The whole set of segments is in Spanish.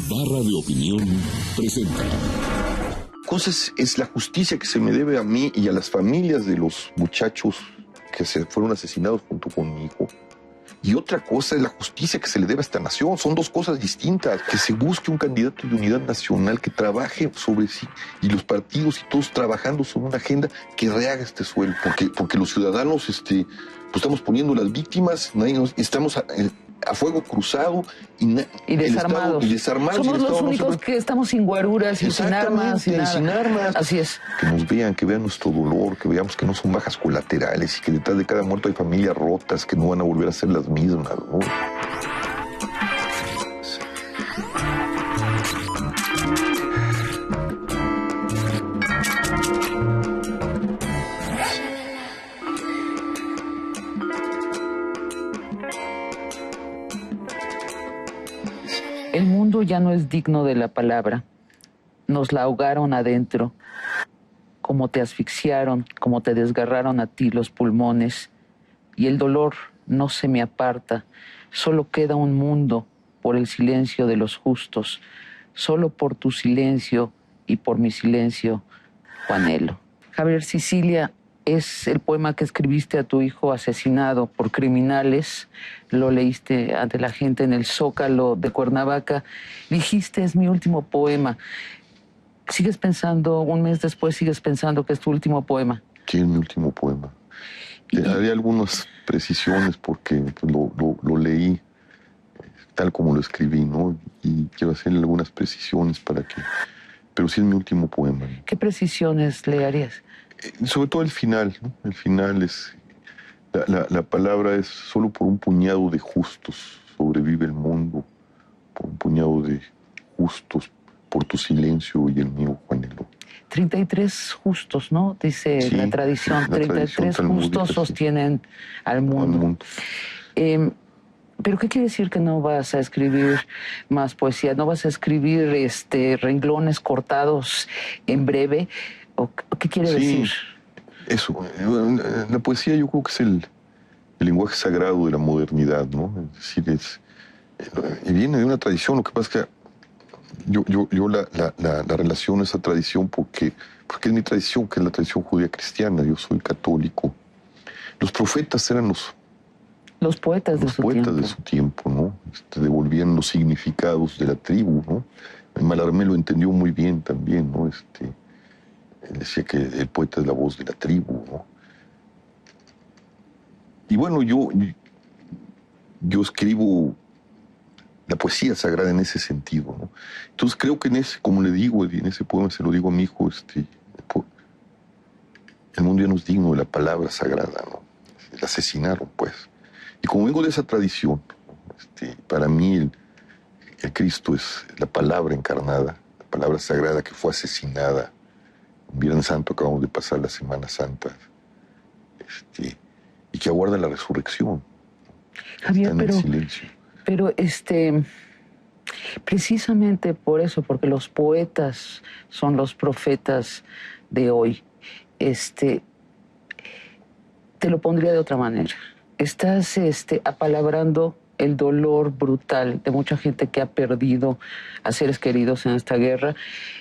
Barra de Opinión presenta. Cosas es la justicia que se me debe a mí y a las familias de los muchachos que se fueron asesinados junto con mi hijo. Y otra cosa es la justicia que se le debe a esta nación. Son dos cosas distintas. Que se busque un candidato de unidad nacional que trabaje sobre sí y los partidos y todos trabajando sobre una agenda que rehaga este suelo. Porque los ciudadanos pues estamos poniendo las víctimas, estamos a fuego cruzado y desarmados. Somos los únicos que estamos sin guaruras y sin armas y nada. Sin armas. Así es. Que vean nuestro dolor, que veamos que no son bajas colaterales y que detrás de cada muerto hay familias rotas que no van a volver a ser las mismas, ¿no? El mundo ya no es digno de la palabra. Nos la ahogaron adentro, como te asfixiaron, como te desgarraron a ti los pulmones. Y el dolor no se me aparta. Solo queda un mundo por el silencio de los justos. Solo por tu silencio y por mi silencio, Juanelo. Javier, Sicilia es el poema que escribiste a tu hijo asesinado por criminales. Lo leíste ante la gente en el Zócalo de Cuernavaca. Dijiste, es mi último poema. ¿Sigues pensando, un mes después, sigues pensando que es tu último poema? Sí, es mi último poema. Haré algunas precisiones porque lo leí tal como lo escribí, ¿no? Y quiero hacerle algunas precisiones para que... Pero sí es mi último poema, ¿no? ¿Qué precisiones le harías? Sobre todo el final, ¿no? El final es... La palabra es: solo por un puñado de justos sobrevive el mundo, por un puñado de justos, por tu silencio y el mío, Juanelo. 33 justos, ¿no? Dice sí, la tradición. La 33 tradición justos sostienen al mundo. ¿Pero qué quiere decir que no vas a escribir más poesía? ¿No vas a escribir renglones cortados en breve? ¿O qué quiere decir? Eso. La poesía yo creo que es el lenguaje sagrado de la modernidad, ¿no? Es decir, y viene de una tradición. Lo que pasa es que yo la relaciono a esa tradición porque es mi tradición, que es la tradición judía cristiana. Yo soy católico. Los profetas eran los poetas de su tiempo, ¿no? Devolvían los significados de la tribu, ¿no? Mallarmé lo entendió muy bien también, ¿no? Él decía que el poeta es la voz de la tribu, ¿no? Y bueno, yo escribo la poesía sagrada en ese sentido, ¿no? Entonces creo que como le digo, en ese poema se lo digo a mi hijo, el mundo ya no es digno de la palabra sagrada, ¿no? El asesinaron, pues. Y como vengo de esa tradición, para mí el Cristo es la palabra encarnada, la palabra sagrada que fue asesinada. Un Viernes Santo acabamos de pasar la Semana Santa, y que aguarda la resurrección. Javier, está en el silencio. Pero precisamente por eso, porque los poetas son los profetas de hoy, te lo pondría de otra manera. Estás apalabrando el dolor brutal de mucha gente que ha perdido a seres queridos en esta guerra.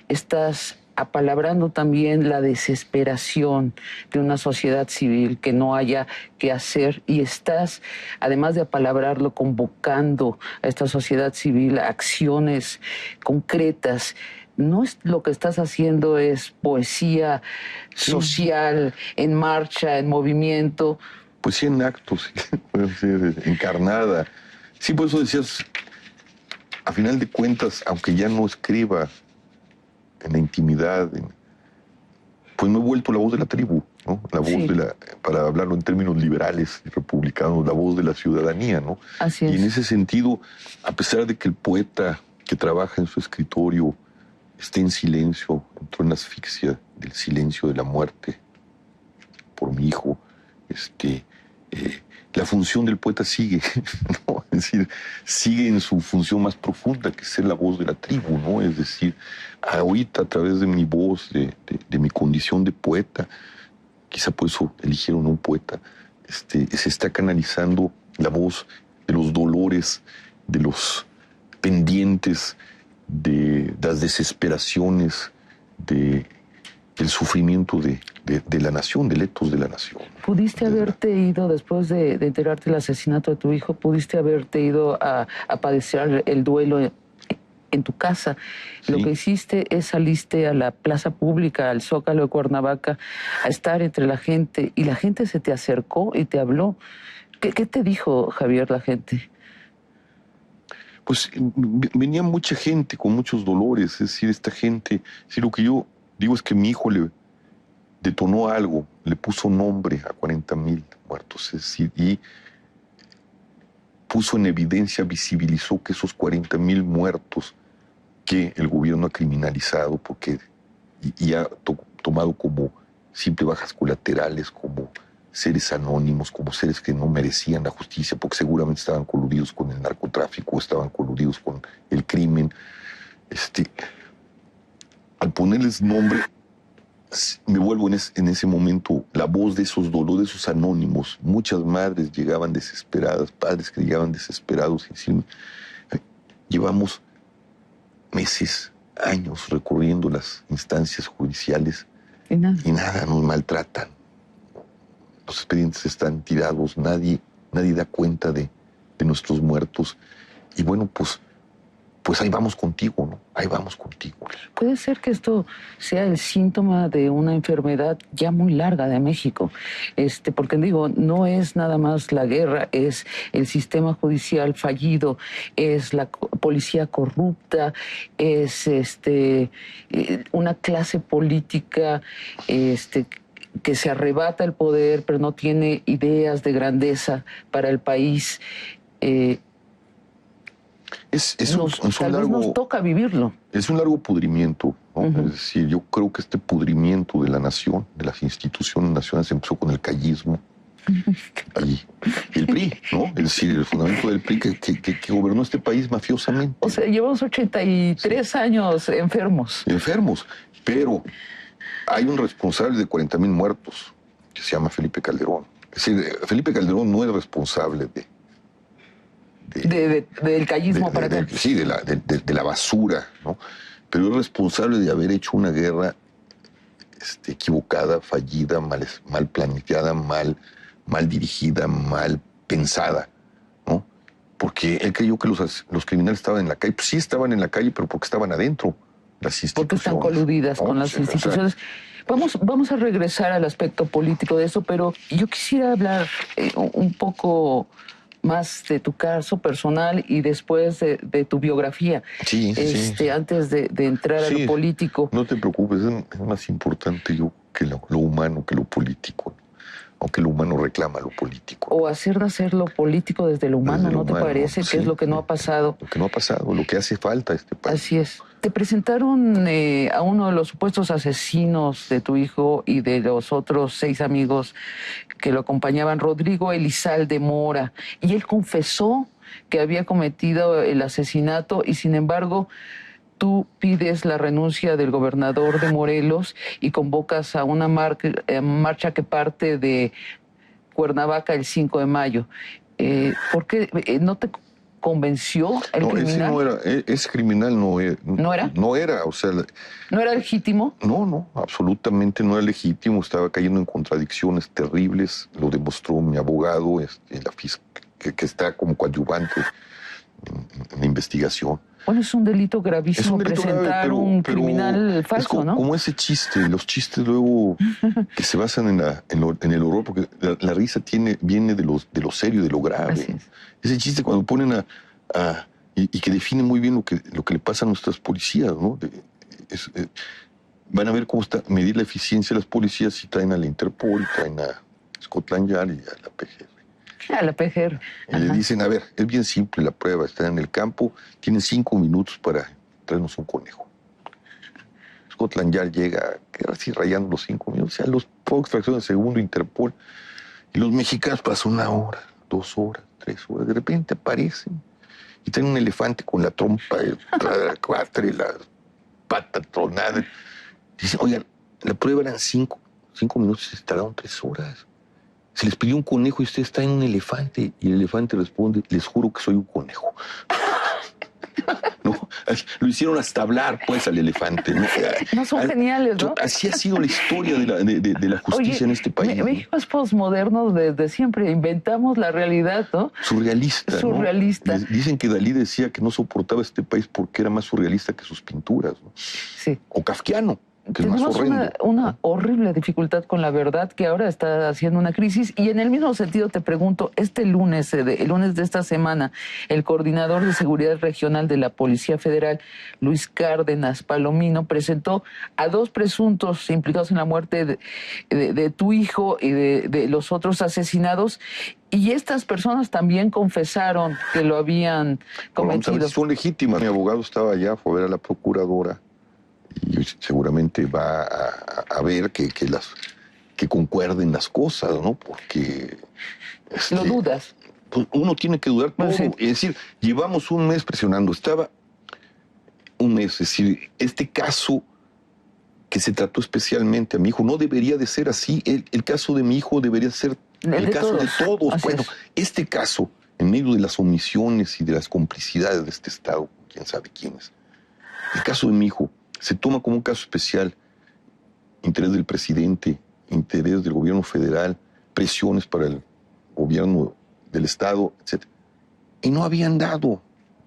Estás apalabrando también la desesperación de una sociedad civil que no haya qué hacer, y estás, además de apalabrarlo, convocando a esta sociedad civil a acciones concretas. No es lo que estás haciendo, es poesía social, en marcha, en movimiento. Poesía en actos, encarnada. Sí, por eso decías, a final de cuentas, aunque ya no escriba en la intimidad, pues me he vuelto la voz de la tribu, ¿no? La voz para hablarlo en términos liberales y republicanos, la voz de la ciudadanía, ¿no? Así es. Y en ese sentido, a pesar de que el poeta que trabaja en su escritorio esté en silencio, entró en la asfixia del silencio de la muerte por mi hijo, la función del poeta sigue, ¿no? Es decir, sigue en su función más profunda, que es ser la voz de la tribu, ¿no? Es decir, ahorita, a través de mi voz, de mi condición de poeta, quizá por eso eligieron a un poeta, se está canalizando la voz de los dolores, de los pendientes, de las desesperaciones, del sufrimiento de la nación, del etos de la nación. ¿Pudiste haberte ido, después de enterarte del asesinato de tu hijo, pudiste haberte ido a padecer el duelo en tu casa? Sí. Lo que hiciste es saliste a la plaza pública, al Zócalo de Cuernavaca, a estar entre la gente, y la gente se te acercó y te habló. ¿Qué te dijo, Javier, la gente? Pues venía mucha gente con muchos dolores, es decir, esta gente, si lo que yo digo es que mi hijo le detonó algo, le puso nombre a 40,000 muertos, es decir, y puso en evidencia, visibilizó que esos 40,000 muertos que el gobierno ha criminalizado porque y ha tomado como simple bajas colaterales, como seres anónimos, como seres que no merecían la justicia porque seguramente estaban coludidos con el narcotráfico, estaban coludidos con el crimen. Al ponerles nombre, me vuelvo en ese momento la voz de esos dolores, de esos anónimos. Muchas madres llegaban desesperadas, padres que llegaban desesperados y decían, llevamos meses, años recorriendo las instancias judiciales y nada, nos maltratan. Los expedientes están tirados, nadie da cuenta de nuestros muertos. Y bueno, pues ahí vamos contigo, ¿no? Ahí vamos contigo. Puede ser que esto sea el síntoma de una enfermedad ya muy larga de México, porque digo, no es nada más la guerra, es el sistema judicial fallido, es la policía corrupta, es una clase política, que se arrebata el poder, pero no tiene ideas de grandeza para el país. Tal vez nos toca vivirlo. Es un largo pudrimiento, ¿no? Es decir, yo creo que este pudrimiento de la nación, de las instituciones nacionales, empezó con el callismo y el PRI, ¿no? Es decir, el fundamento del PRI que gobernó este país mafiosamente. O sea, llevamos 83 años enfermos. Enfermos, pero hay un responsable de 40,000 muertos que se llama Felipe Calderón. Es decir, Felipe Calderón no es responsable del callismo para acá. Sí, de la basura, ¿no? Pero es responsable de haber hecho una guerra equivocada, fallida, mal planeada, mal dirigida, mal pensada, ¿no? Porque él creyó que los criminales estaban en la calle. Pues sí estaban en la calle, pero porque estaban adentro las instituciones. Porque están coludidas con las instituciones. Vamos a regresar al aspecto político de eso, pero yo quisiera hablar un poco más de tu caso personal y después de tu biografía. Sí. Antes de entrar a lo político. No te preocupes, es más importante yo que lo humano, que lo político. Aunque lo humano reclama lo político. O hacer nacer lo político desde lo humano, ¿no te parece? Que es lo que no ha pasado. Lo que no ha pasado, lo que hace falta a este país. Así es. Te presentaron a uno de los supuestos asesinos de tu hijo y de los otros 6 amigos que lo acompañaban, Rodrigo Elizalde Mora, y él confesó que había cometido el asesinato y, sin embargo, tú pides la renuncia del gobernador de Morelos y convocas a una marcha que parte de Cuernavaca el 5 de mayo. ¿Por qué no te convenció el criminal? Ese no era, ese criminal no era. ¿No era? No era, o sea... ¿No era legítimo? No, absolutamente no era legítimo, estaba cayendo en contradicciones terribles, lo demostró mi abogado, que está como coadyuvante en la investigación. Bueno, es un delito gravísimo presentar grave, un criminal falso, ¿no? Como ese chiste, los chistes luego que se basan en el horror, porque la risa viene de lo serio, de lo grave. Ese chiste cuando ponen y que define muy bien lo que le pasa a nuestras policías, ¿no? Van a ver cómo medir la eficiencia de las policías si traen a la Interpol, traen a Scotland Yard y a la PGR. A la PGR. Y le dicen, a ver, es bien simple la prueba, están en el campo, tienen 5 minutos para traernos un conejo. Scotland Yard llega así rayando los 5 minutos, o sea, los pocos fracciones de segundo Interpol, y los mexicanos pasan 1 hora, 2 horas, 3 horas, de repente aparecen y traen un elefante con la trompa de cuatro y la pata tronada. Dicen, oigan, la prueba eran 5 minutos y se tardaron 3 horas. Se les pidió un conejo y usted está en un elefante. Y el elefante responde, les juro que soy un conejo. ¿no? Lo hicieron hasta hablar, pues, al elefante, ¿no? No son geniales, ¿no? Así ha sido la historia de la justicia. Oye, en este país. México es posmoderno desde siempre. Inventamos la realidad, ¿no? Surrealista, ¿no? Surrealista. Dicen que Dalí decía que no soportaba este país porque era más surrealista que sus pinturas, ¿no? Sí. O kafkiano, que es más Tenemos horrendo. una horrible dificultad con la verdad que ahora está haciendo una crisis. Y en el mismo sentido te pregunto, este lunes, el lunes de esta semana, el coordinador de seguridad regional de la Policía Federal, Luis Cárdenas Palomino, presentó a 2 presuntos implicados en la muerte de tu hijo y de los otros asesinados. Y estas personas también confesaron que lo habían cometido. Vamos a ver si son legítimas. Mi abogado estaba allá, fue a ver a la procuradora y seguramente va a ver que concuerden las cosas, ¿no? Porque... ¿Lo dudas? Pues uno tiene que dudar todo. Sí. Es decir, llevamos un mes presionando. Estaba un mes, es decir, este caso que se trató especialmente a mi hijo no debería de ser así. El caso de mi hijo debería ser el caso de todos. Así Bueno, es. este caso, en medio de las omisiones y de las complicidades de este Estado, quién sabe quiénes, el caso de mi hijo se toma como un caso especial. Interés del presidente, interés del gobierno federal, presiones para el gobierno del Estado, etc. Y no habían dado.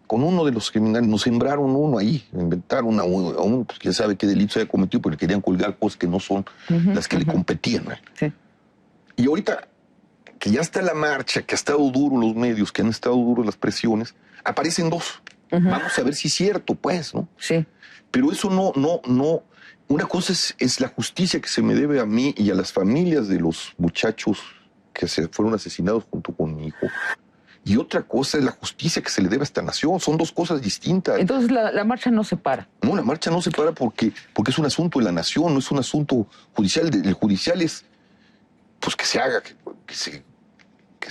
Con uno de los criminales, nos sembraron uno ahí, inventaron a uno, pues quién sabe qué delito se había cometido, porque querían colgar cosas que no son las que le competían. Sí. Y ahorita, que ya está la marcha, que ha estado duro los medios, que han estado duros las presiones, aparecen 2. Vamos a ver si es cierto, pues, ¿no? Sí. Pero eso no. Una cosa es la justicia que se me debe a mí y a las familias de los muchachos que se fueron asesinados junto con mi hijo. Y otra cosa es la justicia que se le debe a esta nación. Son 2 cosas distintas. Entonces la marcha no se para. No, la marcha no se para porque es un asunto de la nación, no es un asunto judicial. El judicial es, pues, que se haga, que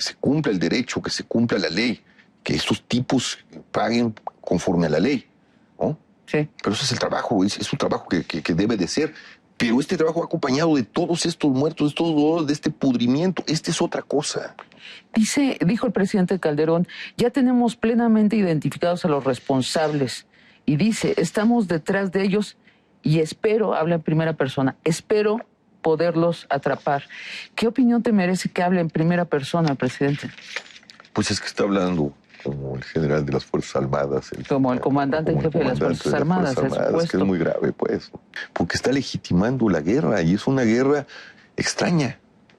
se cumpla el derecho, que se cumpla la ley, que estos tipos paguen conforme a la ley, ¿no? Sí. Pero ese es el trabajo, es un trabajo que debe de ser. Pero este trabajo va acompañado de todos estos muertos, de estos dolores, de este pudrimiento. Esta es otra cosa. Dijo el presidente Calderón, ya tenemos plenamente identificados a los responsables. Y dice, estamos detrás de ellos y espero, habla en primera persona, espero poderlos atrapar. ¿Qué opinión te merece que hable en primera persona el presidente? Pues es que está hablando como el general de las Fuerzas Armadas. Como el comandante en jefe de las Fuerzas Armadas, por supuesto. Que es muy grave, pues, porque está legitimando la guerra y es una guerra extraña,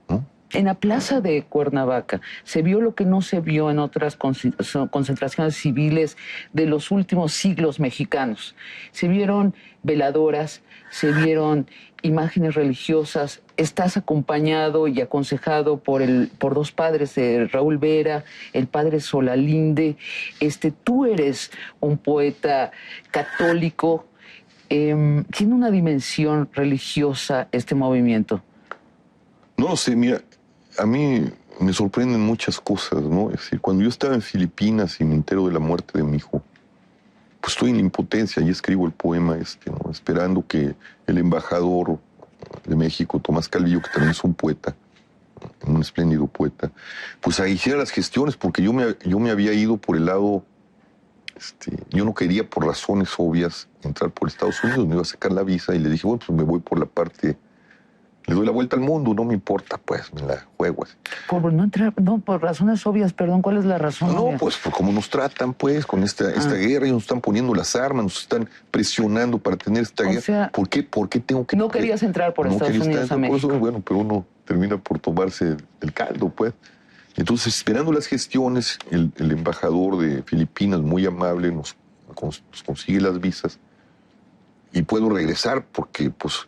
¿no? En la plaza de Cuernavaca se vio lo que no se vio en otras concentraciones civiles de los últimos siglos mexicanos. Se vieron veladoras, se vieron imágenes religiosas. Estás acompañado y aconsejado por 2 padres de Raúl Vera, el padre Solalinde. Tú eres un poeta católico. ¿Tiene una dimensión religiosa este movimiento? No lo sé, mira, a mí me sorprenden muchas cosas, ¿no? Es decir, cuando yo estaba en Filipinas y me entero de la muerte de mi hijo, pues estoy en la impotencia y escribo el poema ¿no? Esperando que el embajador de México, Tomás Calvillo, que también es un poeta, un espléndido poeta, pues hiciera las gestiones, porque yo me había ido por el lado, yo no quería por razones obvias entrar por Estados Unidos, me iba a sacar la visa y le dije, bueno, pues me voy por la parte... Le doy la vuelta al mundo, no me importa, pues, me la juego así. Por no entrar, no, por razones obvias, perdón, ¿cuál es la razón obvia? No, pues por cómo nos tratan, pues, con esta guerra, y nos están poniendo las armas, nos están presionando para tener esta guerra. Sea, ¿Por qué tengo que...? No querías entrar por Estados Unidos a México. Por eso, bueno, pero uno termina por tomarse el caldo, pues. Entonces, esperando las gestiones, el embajador de Filipinas, muy amable, nos consigue las visas y puedo regresar porque, pues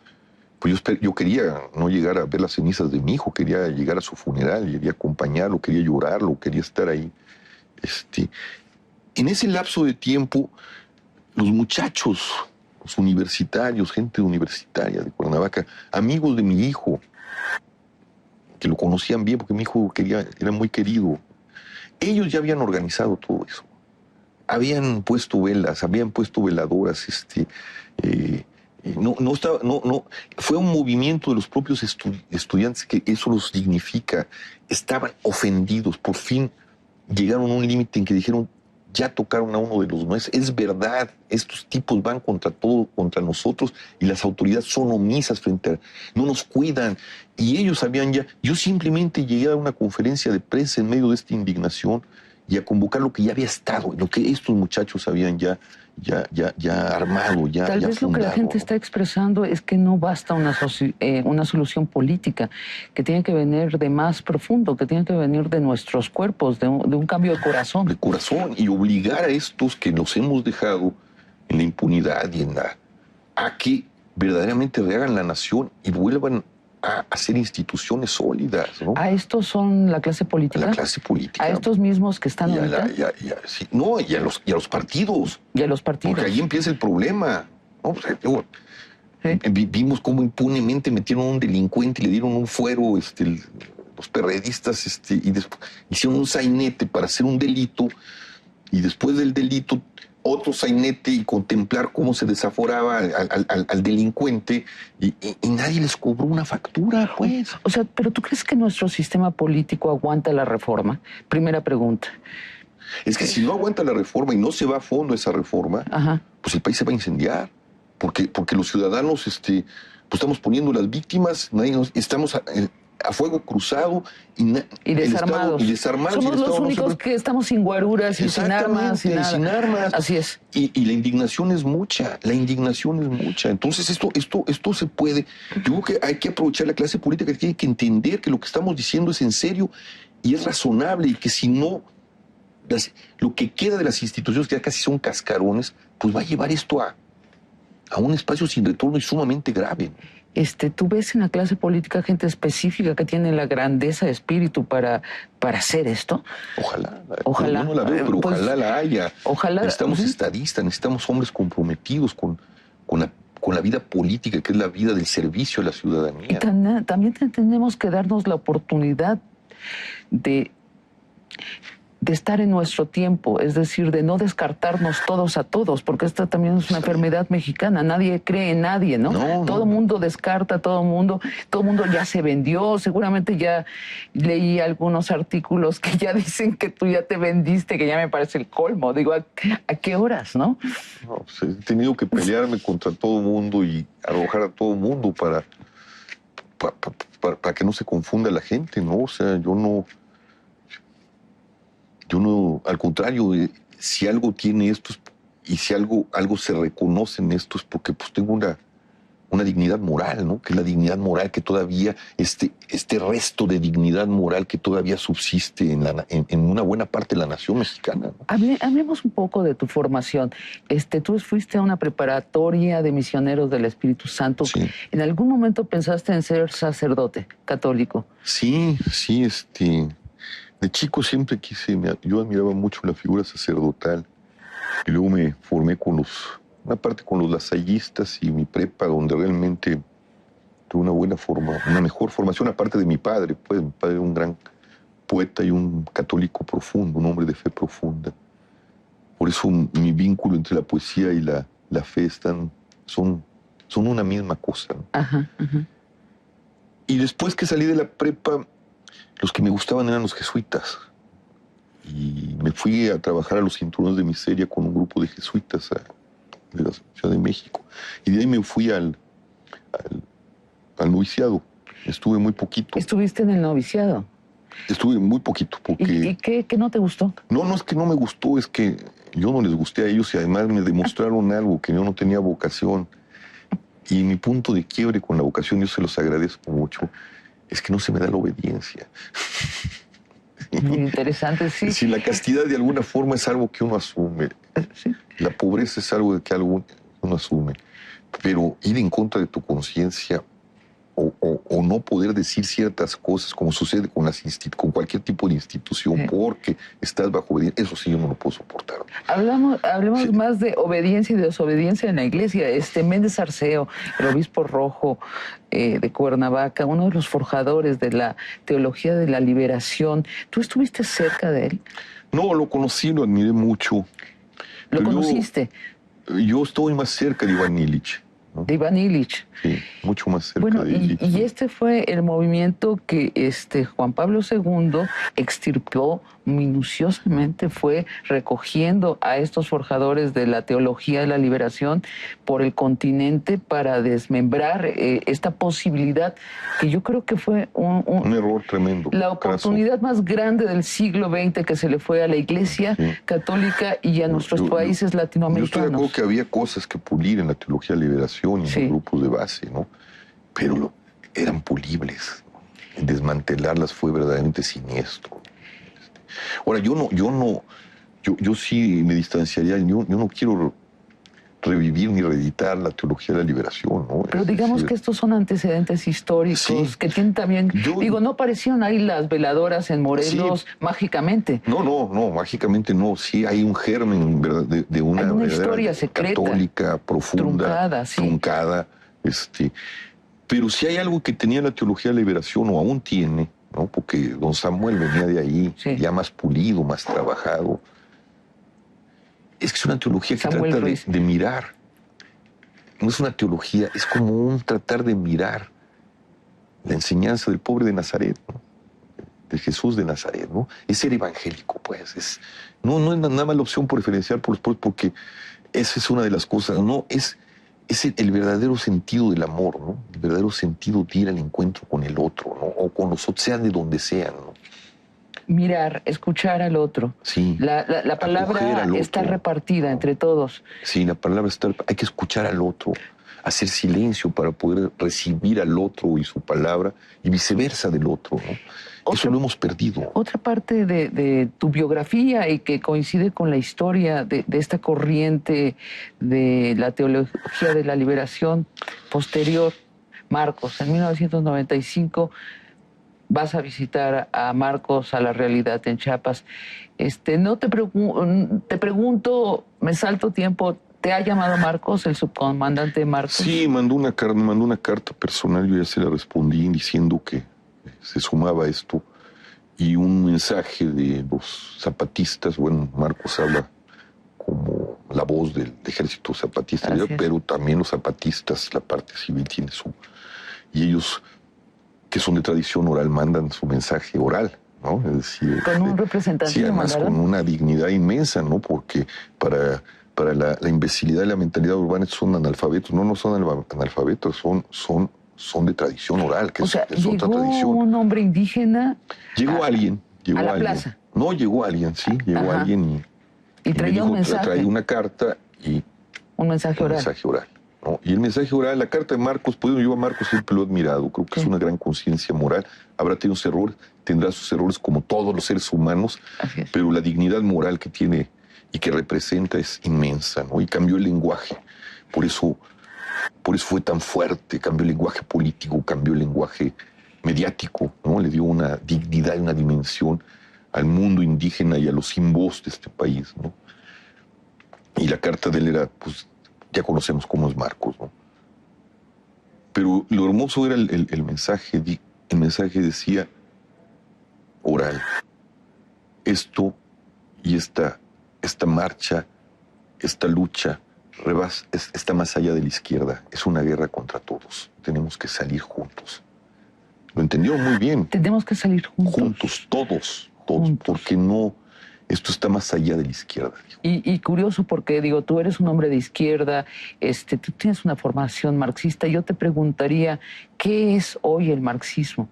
yo quería no llegar a ver las cenizas de mi hijo, quería llegar a su funeral, quería acompañarlo, quería llorarlo, quería estar ahí. En ese lapso de tiempo, los muchachos, los universitarios, gente universitaria de Cuernavaca, amigos de mi hijo, que lo conocían bien porque mi hijo era muy querido, ellos ya habían organizado todo eso. Habían puesto velas, habían puesto veladoras, fue un movimiento de los propios estudiantes que eso los dignifica. Estaban ofendidos, por fin llegaron a un límite en que dijeron, ya tocaron a uno de los nuestros. Es verdad, estos tipos van contra todo, contra nosotros, y las autoridades son omisas frente a... No nos cuidan. Y ellos sabían ya... Yo simplemente llegué a una conferencia de prensa en medio de esta indignación y a convocar lo que ya había estado, lo que estos muchachos habían ya armado, Tal vez lo que la gente está expresando es que no basta una solución política, que tiene que venir de más profundo, que tiene que venir de nuestros cuerpos, de un cambio de corazón. De corazón, y obligar a estos que nos hemos dejado en la impunidad y a que verdaderamente rehagan la nación y vuelvan a hacer instituciones sólidas, ¿no? ¿A estos son la clase política? La clase política. ¿A estos mismos que están ahorita? Sí, no, y a los partidos. Y a los partidos. Porque ahí empieza el problema. ¿No? O sea, vimos cómo impunemente metieron a un delincuente y le dieron un fuero los perredistas y después hicieron un sainete para hacer un delito, y después del delito otro sainete y contemplar cómo se desaforaba al delincuente, y nadie les cobró una factura, pues. O sea, ¿pero tú crees que nuestro sistema político aguanta la reforma? Primera pregunta. Es que si no aguanta la reforma y no se va a fondo esa reforma, Ajá. pues el país se va a incendiar. Porque los ciudadanos pues estamos poniendo las víctimas, estamos a fuego cruzado y desarmados. Somos los únicos que estamos sin guaruras y sin armas. Sin armas. Así es. Y la indignación es mucha, Entonces esto se puede. Yo creo que hay que aprovechar la clase política, que tiene que entender que lo que estamos diciendo es en serio y es razonable, y que si no, lo que queda de las instituciones, que ya casi son cascarones, pues va a llevar esto a un espacio sin retorno y sumamente grave. ¿Tú ves en la clase política gente específica que tiene la grandeza de espíritu para hacer esto? Ojalá. Ojalá. Yo no la veo, pero pues, ojalá la haya. Ojalá. Necesitamos estadistas, necesitamos hombres comprometidos con la vida política, que es la vida del servicio a la ciudadanía. Y también tenemos que darnos la oportunidad de estar en nuestro tiempo, es decir, de no descartarnos todos a todos, porque esta también es una enfermedad mexicana, nadie cree en nadie, ¿no? Todo el mundo descarta, todo el mundo ya se vendió, seguramente ya leí algunos artículos que ya dicen que tú ya te vendiste, que ya me parece el colmo, digo, ¿a qué horas, no? No, pues he tenido que pelearme contra todo el mundo y arrojar a todo el mundo para que no se confunda la gente, ¿no? O sea, yo no, al contrario, si algo tiene esto y si algo se reconoce en esto, es porque pues tengo una dignidad moral, ¿no? Que es la dignidad moral que todavía, este resto de dignidad moral que todavía subsiste en una buena parte de la nación mexicana, ¿no? Hablemos un poco de tu formación. Tú fuiste a una preparatoria de misioneros del Espíritu Santo. Sí. ¿En algún momento pensaste en ser sacerdote católico? Sí, de chico siempre yo admiraba mucho la figura sacerdotal, y luego me formé una parte con los lasallistas y mi prepa, donde realmente tuve una mejor formación, aparte de mi padre. Pues mi padre era un gran poeta y un católico profundo, un hombre de fe profunda. Por eso mi vínculo entre la poesía y la fe son una misma cosa, ¿no? Ajá. Y después que salí de la prepa, los que me gustaban eran los jesuitas. Y me fui a trabajar a los cinturones de miseria con un grupo de jesuitas de la Ciudad de México. Y de ahí me fui al noviciado. Estuve muy poquito. ¿Estuviste en el noviciado? Estuve muy poquito porque... ¿Y qué no te gustó? No es que no me gustó, es que yo no les gusté a ellos y además me demostraron algo, que yo no tenía vocación. Y mi punto de quiebre con la vocación, yo se los agradezco mucho, es que no se me da la obediencia. Muy interesante, sí. Si la castidad de alguna forma es algo que uno asume, sí. La pobreza es algo que uno asume, pero ir en contra de tu conciencia o no poder decir ciertas cosas, como sucede con cualquier tipo de institución, sí, porque estás bajo obediencia, eso sí yo no lo puedo soportar. Hablemos sí, más de obediencia y desobediencia en la iglesia. Méndez Arceo, el obispo rojo de Cuernavaca, uno de los forjadores de la teología de la liberación. ¿Tú estuviste cerca de él? No, lo conocí, lo admiré mucho. ¿Lo conociste? Yo estoy más cerca de Iván Illich. ¿no? De Iván Illich. Sí, mucho más cerca Bueno, de y Illich. este fue el movimiento que Juan Pablo II extirpó minuciosamente, fue recogiendo a estos forjadores de la teología de la liberación por el continente para desmembrar esta posibilidad que yo creo que fue Un error tremendo. la oportunidad más grande del siglo XX que se le fue a la Iglesia católica y a nuestros países Yo latinoamericanos. estoy de acuerdo que había cosas que pulir en la teología de liberación y en los grupos de base, ¿no? Pero eran pulibles. Desmantelarlas fue verdaderamente siniestro. Ahora, yo sí me distanciaría, yo no quiero revivir ni reeditar la teología de la liberación, ¿no? Pero digamos que estos son antecedentes históricos que tienen también, no aparecieron ahí las veladoras en Morelos mágicamente. No, mágicamente no. Sí hay un germen, ¿verdad? de una historia secreta, católica, profunda, truncada. Pero sí hay algo que tenía la teología de la liberación, o aún tiene, ¿no? Porque don Samuel venía de ahí, ya más pulido, más trabajado. Es que es una teología que trata de mirar. No es una teología, es como un tratar de mirar la enseñanza del pobre de Nazaret, ¿no? De Jesús de Nazaret, ¿no? Es ser evangélico, pues. No es nada más la opción preferencial por los pobres, porque esa es una de las cosas, ¿no? Es el verdadero sentido del amor, ¿no? El verdadero sentido de ir al encuentro con el otro, ¿no? O con los otros, sean de donde sean, ¿no? Mirar, escuchar al otro. Sí. La palabra está repartida entre todos. Sí, la palabra está... Hay que escuchar al otro, hacer silencio para poder recibir al otro y su palabra, y viceversa del otro, ¿no? Eso lo hemos perdido. Otra parte de tu biografía y que coincide con la historia de esta corriente de la teología de la liberación posterior, Marcos, en 1995... vas a visitar a Marcos, a la realidad en Chiapas. No te pregunto, me salto tiempo, ¿te ha llamado Marcos, el subcomandante Marcos? Sí, me mandó una carta personal, yo ya se la respondí diciendo que se sumaba a esto, y un mensaje de los zapatistas. Bueno, Marcos habla como la voz del ejército zapatista, pero también los zapatistas, la parte civil tiene su... Y ellos, que son de tradición oral, mandan su mensaje oral, ¿no? Es decir, con un representante. Sí, además con una dignidad inmensa, ¿no? Porque para la imbecilidad y la mentalidad urbana son analfabetos. No son analfabetos, son de tradición oral, que es otra tradición. ¿Llegó un hombre indígena? Llegó alguien. ¿A la plaza? No, llegó alguien, sí. Llegó alguien y traía un mensaje. Traía una carta y... Un mensaje oral. ¿no? Y el mensaje oral, la carta de Marcos, pues yo a Marcos siempre lo he admirado, creo que es una gran conciencia moral, habrá tenido sus errores, tendrá sus errores como todos los seres humanos, pero la dignidad moral que tiene y que representa es inmensa, ¿no? Y cambió el lenguaje, por eso fue tan fuerte, cambió el lenguaje político, cambió el lenguaje mediático, ¿no? Le dio una dignidad y una dimensión al mundo indígena y a los sin voz de este país, ¿no? Y la carta de él era, pues, ya conocemos cómo es Marcos, ¿no? Pero lo hermoso era el mensaje. El mensaje decía, oral, esto y esta marcha, esta lucha, está más allá de la izquierda. Es una guerra contra todos. Tenemos que salir juntos. Lo entendieron muy bien. Tenemos que salir juntos. Juntos, todos, porque no... Esto está más allá de la izquierda. Y curioso porque, tú eres un hombre de izquierda, tú tienes una formación marxista. Yo te preguntaría, ¿qué es hoy el marxismo?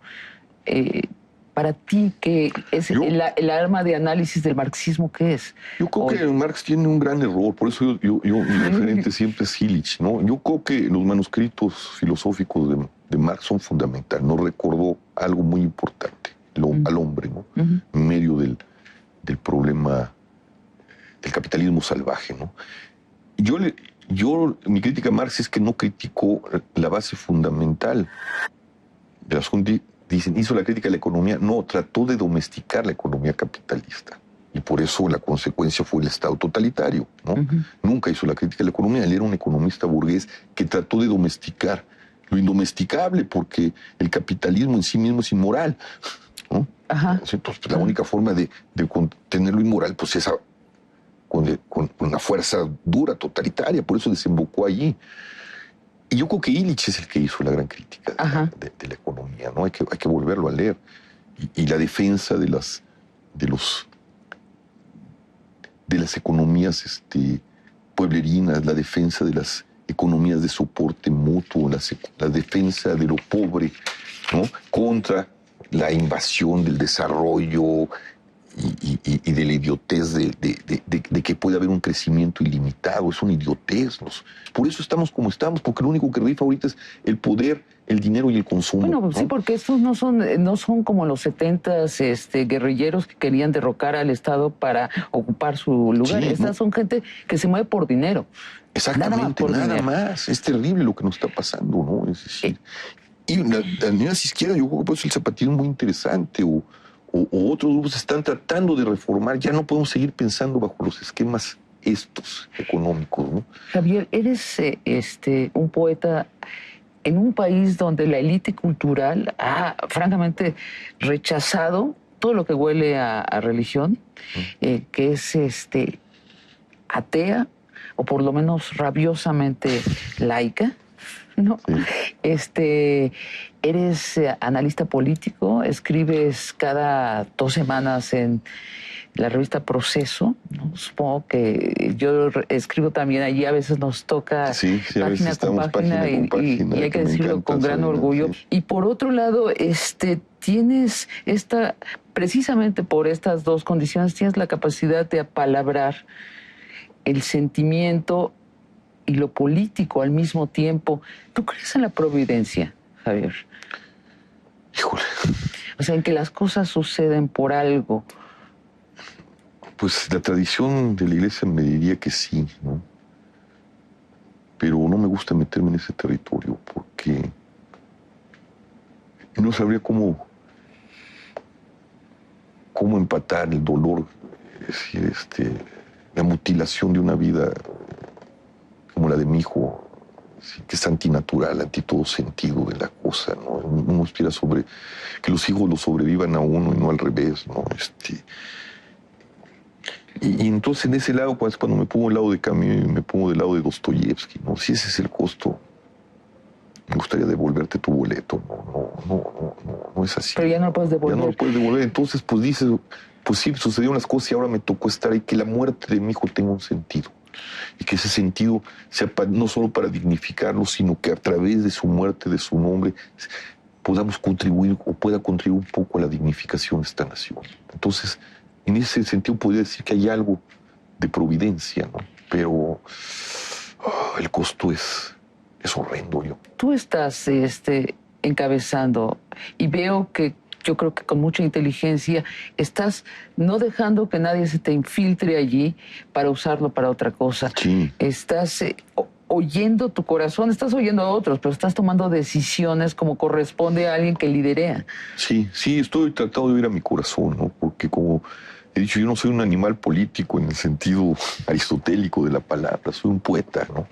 Para ti, ¿qué es el arma de análisis del marxismo? ¿Qué es? Yo creo que Marx tiene un gran error, por eso mi referente siempre es Illich, ¿no? Yo creo que los manuscritos filosóficos de Marx son fundamentales. Nos recordó algo muy importante, al hombre, ¿no? En medio del problema del capitalismo salvaje, ¿no? Mi crítica a Marx es que no criticó la base fundamental de las... Dicen, hizo la crítica a la economía. No, trató de domesticar la economía capitalista. Y por eso la consecuencia fue el Estado totalitario, ¿no? Nunca hizo la crítica a la economía. Él era un economista burgués que trató de domesticar lo indomesticable, porque el capitalismo en sí mismo es inmoral, ¿no? Entonces, pues, la única forma de contener lo inmoral, pues, es con una fuerza dura, totalitaria. Por eso desembocó allí. Y yo creo que Illich es el que hizo la gran crítica Ajá. de la economía, ¿no? Hay que volverlo a leer. Y la defensa de las economías pueblerinas, la defensa de las economías de soporte mutuo, la defensa de lo pobre, ¿no? Contra la invasión del desarrollo y de la idiotez de que puede haber un crecimiento ilimitado. Es una idiotez. Por eso estamos como estamos, porque lo único que rifa ahorita es el poder, el dinero y el consumo. Bueno, ¿no? sí, porque estos no son como los 70s guerrilleros que querían derrocar al Estado para ocupar su lugar. Sí, Estas son gente que se mueve por dinero. Exactamente, nada más. Es terrible lo que nos está pasando, ¿no? Es decir, y la nuevas izquierdas, yo creo que por eso el zapatismo es muy interesante, o otros grupos están tratando de reformar. Ya no podemos seguir pensando bajo los esquemas estos económicos, ¿no? Javier, eres un poeta en un país donde la élite cultural ha francamente rechazado todo lo que huele a religión, que es atea o por lo menos rabiosamente laica, ¿no? Sí. Eres analista político, escribes cada 2 semanas en la revista Proceso, ¿no? Supongo que yo escribo también allí, a veces nos toca página con página y hay que decirlo con gran orgullo. Sí. Y por otro lado, tienes precisamente por estas 2 condiciones, tienes la capacidad de apalabrar el sentimiento y lo político al mismo tiempo. ¿Tú crees en la providencia, Javier? Híjole. O sea, en que las cosas suceden por algo. Pues la tradición de la iglesia me diría que sí, ¿no? Pero no me gusta meterme en ese territorio porque no sabría cómo empatar el dolor, es decir, la mutilación de una vida como la de mi hijo, que es antinatural, anti todo sentido de la cosa, ¿no? Uno aspira que los hijos lo sobrevivan a uno y no al revés, ¿no? Y entonces en ese lado, pues, cuando me pongo del lado de Camus, me pongo del lado de Dostoyevsky, ¿no? Si ese es el costo, me gustaría devolverte tu boleto. No es así. Pero ya no lo puedes devolver. Ya no lo puedes devolver. Entonces, pues dices, pues sí, sucedieron las cosas y ahora me tocó estar ahí, que la muerte de mi hijo tenga un sentido. Y que ese sentido sea no solo para dignificarlo, sino que a través de su muerte, de su nombre, podamos contribuir o pueda contribuir un poco a la dignificación de esta nación. Entonces, en ese sentido podría decir que hay algo de providencia, ¿no? Pero el costo es horrendo. Tú estás encabezando y veo que yo creo que con mucha inteligencia estás no dejando que nadie se te infiltre allí para usarlo para otra cosa. Sí. Estás oyendo tu corazón, estás oyendo a otros, pero estás tomando decisiones como corresponde a alguien que liderea. Sí, estoy tratando de oír a mi corazón, ¿no? Porque como he dicho, yo no soy un animal político en el sentido aristotélico de la palabra, soy un poeta, ¿no?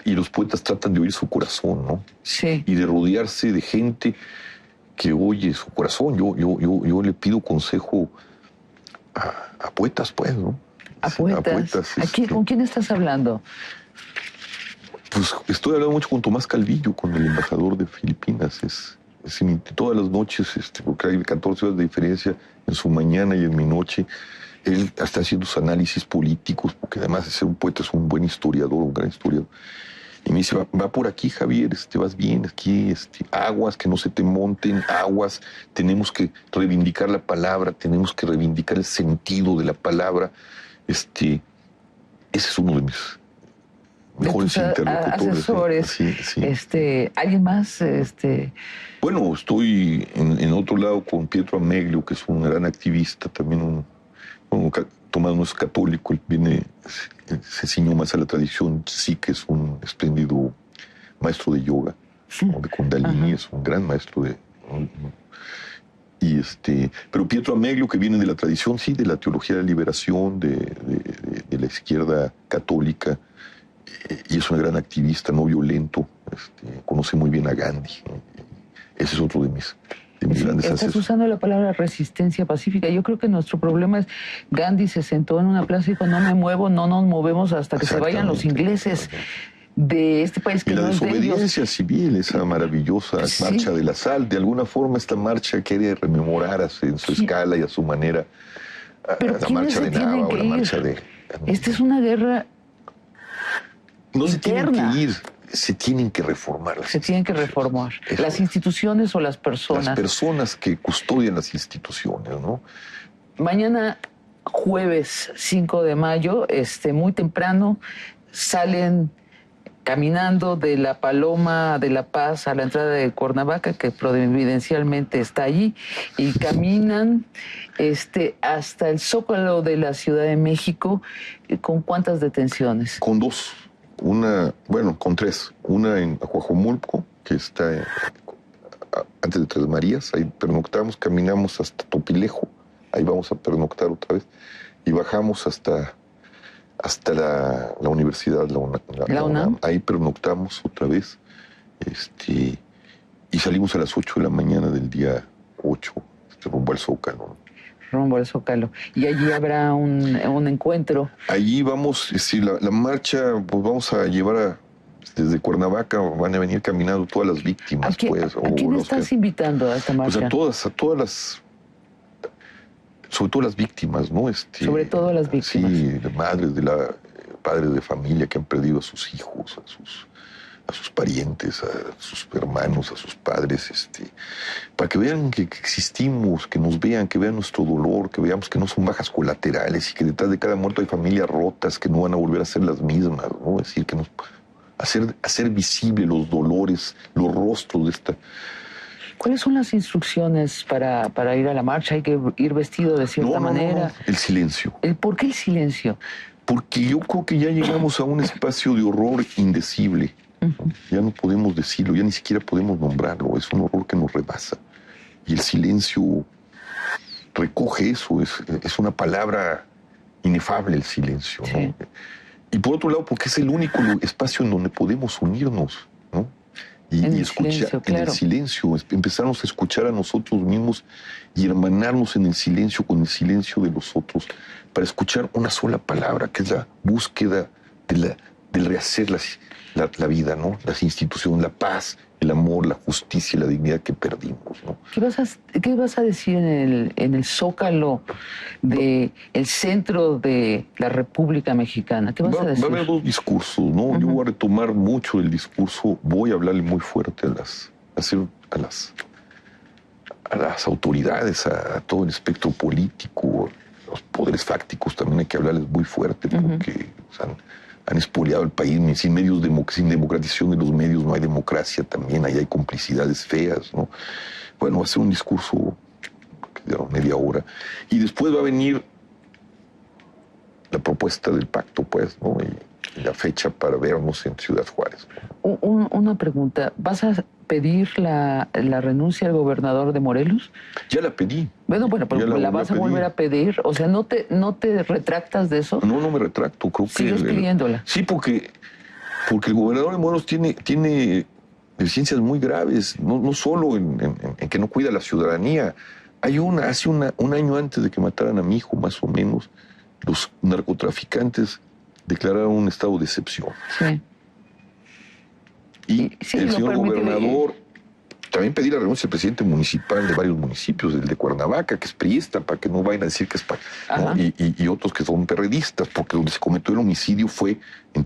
Y los poetas tratan de oír su corazón, ¿no? Sí. Y de rodearse de gente que oye su corazón. Yo le pido consejo a poetas, pues, ¿no? A poetas. ¿Con quién estás hablando? Pues estoy hablando mucho con Tomás Calvillo, con el embajador de Filipinas. Todas las noches, porque hay 14 horas de diferencia en su mañana y en mi noche, él está haciendo sus análisis políticos, porque además de ser un poeta es un buen historiador, un gran historiador. Y me dice, va por aquí, Javier, vas bien, aquí, aguas, que no se te monten, aguas, tenemos que reivindicar la palabra, tenemos que reivindicar el sentido de la palabra. Ese es uno de mis mejores interlocutores. Asesores. Sí. ¿Alguien más? Bueno, estoy en otro lado con Pietro Ameglio, que es un gran activista, también Tomás no es católico, él se ciñó más a la tradición, sí que es un espléndido maestro de yoga, ¿no? De Kundalini. Ajá. Es un gran maestro de... pero Pietro Ameglio, que viene de la tradición, sí, de la teología de la liberación, de la izquierda católica, y es un gran activista, no violento, conoce muy bien a Gandhi. Ese es otro de mis grandes Estás asesores. usando la palabra resistencia pacífica. Yo creo que nuestro problema es, Gandhi se sentó en una plaza y dijo, no me muevo, no nos movemos hasta que se vayan los ingleses. de este país Y que la no es de ellos. desobediencia civil, esa maravillosa Sí. marcha de la sal, de alguna forma esta marcha quiere rememorar en su escala y a su manera Pero la ¿quiénes marcha se de tienen Nava o que la ir? marcha de... Esta es una guerra No se tienen interna. que ir, se tienen que reformar. Se tienen que reformar. Eso Las es. instituciones o las personas. Las personas que custodian las instituciones, ¿no? Mañana, jueves 5 de mayo, muy temprano, salen caminando de la Paloma de la Paz a la entrada de Cuernavaca, que providencialmente está allí, y caminan hasta el Zócalo de la Ciudad de México. ¿Con cuántas detenciones? Con dos. Con tres. Una en Acuajomulco, que está antes de Tres Marías. Ahí pernoctamos, caminamos hasta Topilejo. Ahí vamos a pernoctar otra vez. Y bajamos hasta la universidad, la UNAM. Ahí pernoctamos otra vez. Y salimos a las 8 de la mañana del día 8, rumbo al Zócalo, ¿no? Rumbo al Zócalo. Y allí habrá un encuentro. Allí vamos, la marcha, pues vamos a llevar desde Cuernavaca, van a venir caminando todas las víctimas, pues. ¿A quién estás invitando a esta marcha? Pues a todas las, sobre todo las víctimas, ¿no? Sobre todo las víctimas. Sí, de madres, padres de familia que han perdido a sus hijos, a sus parientes, a sus hermanos, a sus padres, para que vean que existimos, que nos vean, que vean nuestro dolor, que veamos que no son bajas colaterales y que detrás de cada muerto hay familias rotas que no van a volver a ser las mismas, ¿no? Es decir, que hacer visible los dolores, los rostros de esta... ¿Cuáles son las instrucciones para ir a la marcha? ¿Hay que ir vestido de cierta manera? No. El silencio. ¿Por qué el silencio? Porque yo creo que ya llegamos a un espacio de horror indecible. Ya no podemos decirlo, ya ni siquiera podemos nombrarlo. Es un horror que nos rebasa. Y el silencio recoge eso. Es una palabra inefable, el silencio, ¿no? Sí. Y por otro lado, porque es el único espacio en donde podemos unirnos, ¿no? Y escuchar en el silencio, empezarnos a escuchar a nosotros mismos y hermanarnos en el silencio con el silencio de los otros, para escuchar una sola palabra, que es la búsqueda del rehacer la vida, ¿no? Las instituciones, la paz, el amor, la justicia y la dignidad que perdimos, ¿no? ¿Qué vas a decir en el Zócalo del centro de la República Mexicana? ¿Qué vas a decir? Va a haber dos discursos, ¿no? Yo voy a retomar mucho el discurso, voy a hablarle muy fuerte a las autoridades, a todo el espectro político, los poderes fácticos también hay que hablarles muy fuerte, porque han expoliado el país, sin democratización de los medios no hay democracia también, ahí hay complicidades feas, ¿no? Bueno, va a ser un discurso de media hora. Y después va a venir la propuesta del pacto, pues, ¿no? Y la fecha para vernos en Ciudad Juárez. Una pregunta, ¿vas a pedir la renuncia al gobernador de Morelos? Ya la pedí. Bueno, pero ¿la vas a volver a pedir? O sea, ¿no te retractas de eso? No me retracto, creo que... ¿Sigues pidiéndola? Sí, porque el gobernador de Morelos tiene deficiencias muy graves, no solo en que no cuida a la ciudadanía. Hace un año antes de que mataran a mi hijo, más o menos, los narcotraficantes declararon un estado de excepción. Sí. Y el señor gobernador, también pedí la renuncia del presidente municipal de varios municipios, el de Cuernavaca, que es priista, para que no vayan a decir que es ¿no? Y otros que son perredistas, porque donde se cometió el homicidio fue en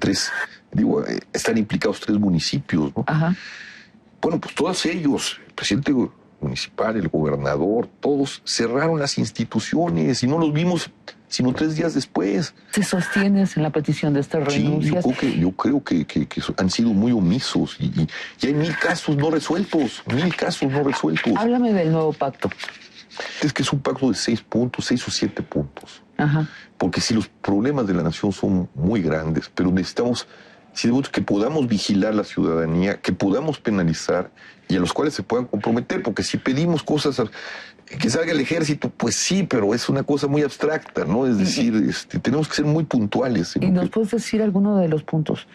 están implicados 3 municipios, ¿no? Ajá. Bueno, pues todos ellos, el presidente municipal, el gobernador, todos cerraron las instituciones y no los vimos sino 3 días después. ¿Te sostienes en la petición de estas renuncias? Sí, yo creo que han sido muy omisos y hay 1000 casos no resueltos, 1000 casos no resueltos. Háblame del nuevo pacto. Es que es un pacto de 6 puntos, 6 o 7 puntos. Ajá. Porque si los problemas de la nación son muy grandes, pero necesitamos que podamos vigilar la ciudadanía, que podamos penalizar y a los cuales se puedan comprometer, porque si pedimos cosas, que salga el ejército, pues sí, pero es una cosa muy abstracta, ¿no? Es decir, tenemos que ser muy puntuales. ¿Y nos puedes decir alguno de los puntos?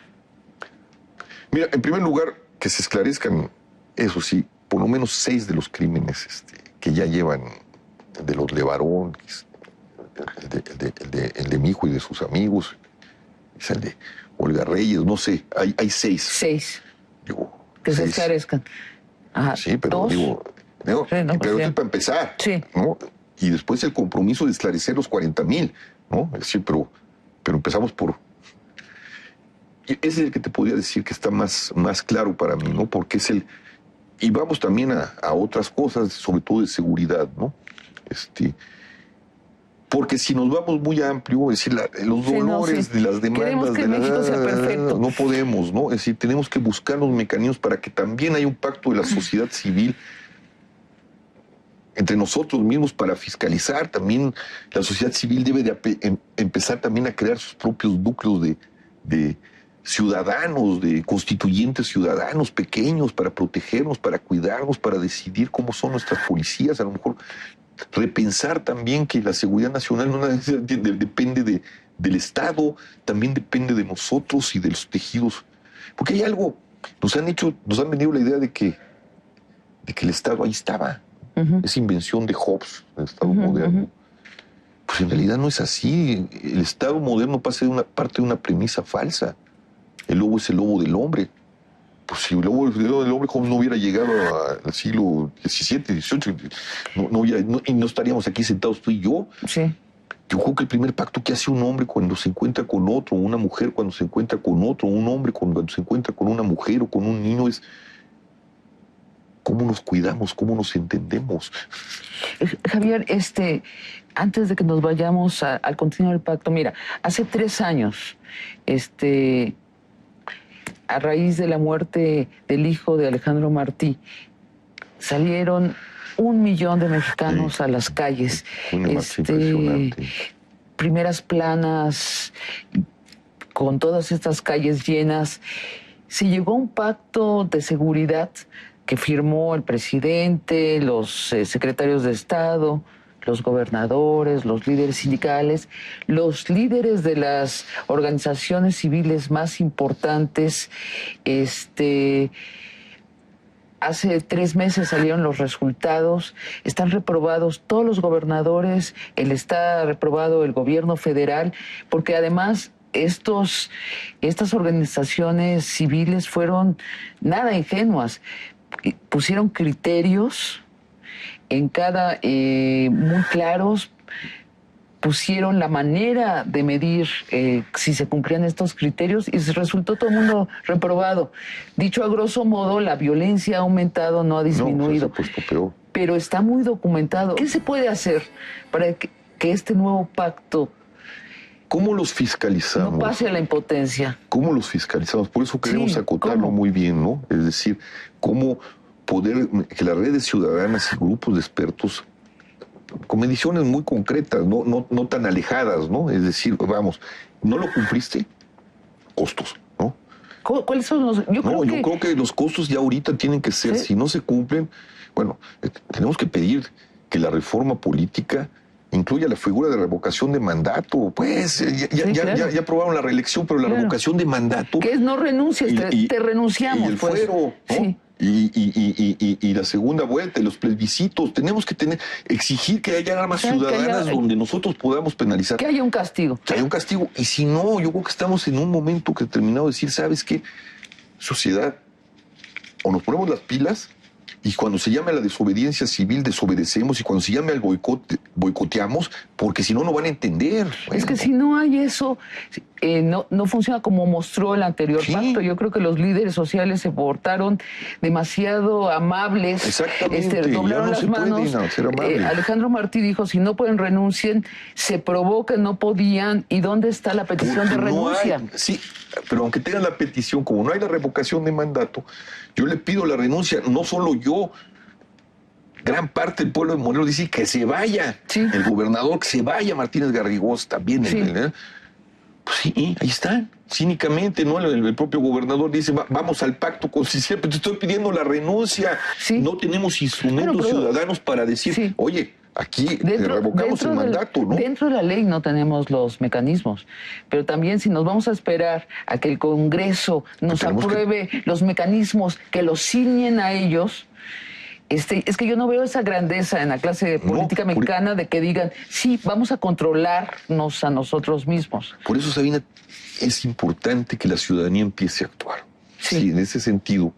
Mira, en primer lugar, que se esclarezcan, eso sí, por lo menos 6 de los crímenes que ya llevan, de los Levarón, el de mi hijo y de sus amigos, es el de Olga Reyes, no sé, hay 6. 6. Digo, Que se 6. esclarezcan. Ajá. Sí, pero 2. digo, Sí, no, pero pues esto sí. es para empezar, Sí. ¿no? Y después el compromiso de esclarecer los 40,000, ¿no? Es decir, pero empezamos por... Ese es el que te podría decir que está más claro para mí, ¿no? Porque es el... Y vamos también a otras cosas, sobre todo de seguridad, ¿no? Porque si nos vamos muy amplio, es decir, los dolores de las demandas... Queremos que México sea perfecto. No podemos, ¿no? Es decir, tenemos que buscar los mecanismos para que también haya un pacto de la sociedad civil entre nosotros mismos para fiscalizar. También la sociedad civil debe de empezar también a crear sus propios núcleos de ciudadanos, de constituyentes ciudadanos pequeños para protegernos, para cuidarnos, para decidir cómo son nuestras policías. A lo mejor repensar también que la seguridad nacional no depende del Estado, también depende de nosotros y de los tejidos. Porque hay algo, nos han vendido la idea de que el Estado ahí estaba. Es invención de Hobbes, el Estado moderno. Pues en realidad no es así. El Estado moderno parte de una premisa falsa. El lobo es el lobo del hombre. Pues si el lobo del hombre no hubiera llegado al siglo XVII, XVIII, y no estaríamos aquí sentados tú y yo. Sí. Yo creo que el primer pacto que hace un hombre cuando se encuentra con otro, una mujer cuando se encuentra con otro, un hombre cuando se encuentra con una mujer o con un niño es cómo nos cuidamos, cómo nos entendemos. Javier, antes de que nos vayamos al continuo del pacto, mira, hace 3 años, a raíz de la muerte del hijo de Alejandro Martí, salieron 1 millón de mexicanos a las calles. Una marcha impresionante. Primeras planas, con todas estas calles llenas. Se llegó a un pacto de seguridad que firmó el presidente, los secretarios de Estado, los gobernadores, los líderes sindicales, los líderes de las organizaciones civiles más importantes. Hace 3 meses salieron los resultados, están reprobados todos los gobernadores, está reprobado el gobierno federal, porque además estas organizaciones civiles fueron nada ingenuas. Pusieron criterios muy claros, pusieron la manera de medir si se cumplían estos criterios y resultó todo el mundo reprobado. Dicho a grosso modo, la violencia ha aumentado, no ha disminuido. No, pues se ha puesto peor. Pero está muy documentado. ¿Qué se puede hacer para que este nuevo pacto ¿Cómo los fiscalizamos? no pase a la impotencia? ¿Cómo los fiscalizamos? Por eso queremos acotarlo muy bien, ¿no? Es decir, cómo poder que las redes ciudadanas y grupos de expertos con mediciones muy concretas, no tan alejadas, ¿no? Es decir, vamos, ¿no lo cumpliste? Costos, ¿no? ¿Cuáles son los...? Yo creo que los costos ya ahorita tienen que ser, ¿sí? Si no se cumplen, bueno, tenemos que pedir que la reforma política incluya la figura de revocación de mandato. Pues ya aprobaron la reelección, pero la revocación de mandato... Que es no renuncias, te renunciamos. Y el fuero, ¿no? Sí. Y la segunda vuelta, y los plebiscitos. Tenemos que exigir que haya armas ciudadanas donde nosotros podamos penalizar. Que haya un castigo. Que haya un castigo. Y si no, yo creo que estamos en un momento determinado de decir, ¿sabes qué? Sociedad, o nos ponemos las pilas, y cuando se llame a la desobediencia civil, desobedecemos, y cuando se llame al boicot, boicoteamos, porque si no, no van a entender. Bueno. Es que si no hay eso, no funciona como mostró el anterior pacto. Yo creo que los líderes sociales se portaron demasiado amables. Exactamente. Doblaron las manos. Alejandro Martí dijo, si no pueden, renuncien, se provocan, no podían. ¿Y dónde está la petición de renuncia? Sí, pero aunque tengan la petición, como no hay la revocación de mandato, yo le pido la renuncia, no solo yo, gran parte del pueblo de Morelos dice que se vaya, el gobernador, que se vaya Martínez Garrigós también. Pues sí, ahí está, cínicamente, ¿no? El propio gobernador dice, vamos al pacto con CICIEP, te estoy pidiendo la renuncia. No tenemos instrumentos ciudadanos para decir, oye, aquí revocamos el mandato, ¿no? Dentro de la ley no tenemos los mecanismos, pero también si nos vamos a esperar a que el Congreso nos apruebe los mecanismos que los ciñen a ellos, Es que yo no veo esa grandeza en la clase política mexicana de que digan, sí, vamos a controlarnos a nosotros mismos. Por eso, Sabina, es importante que la ciudadanía empiece a actuar. Sí, en ese sentido.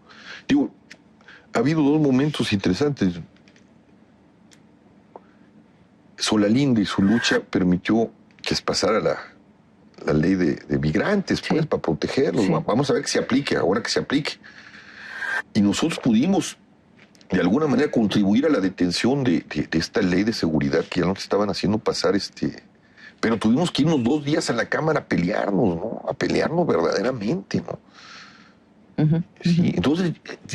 Digo, ha habido dos momentos interesantes. Solalinde y su lucha permitió que pasara la ley de migrantes, pues, para protegerlos. Sí. Vamos a ver que se aplique, ahora que se aplique. Y nosotros pudimos, de alguna manera, contribuir a la detención de esta ley de seguridad que ya nos estaban haciendo pasar. Pero tuvimos que irnos 2 días a la Cámara a pelearnos, ¿no? A pelearnos verdaderamente, ¿no? Sí, entonces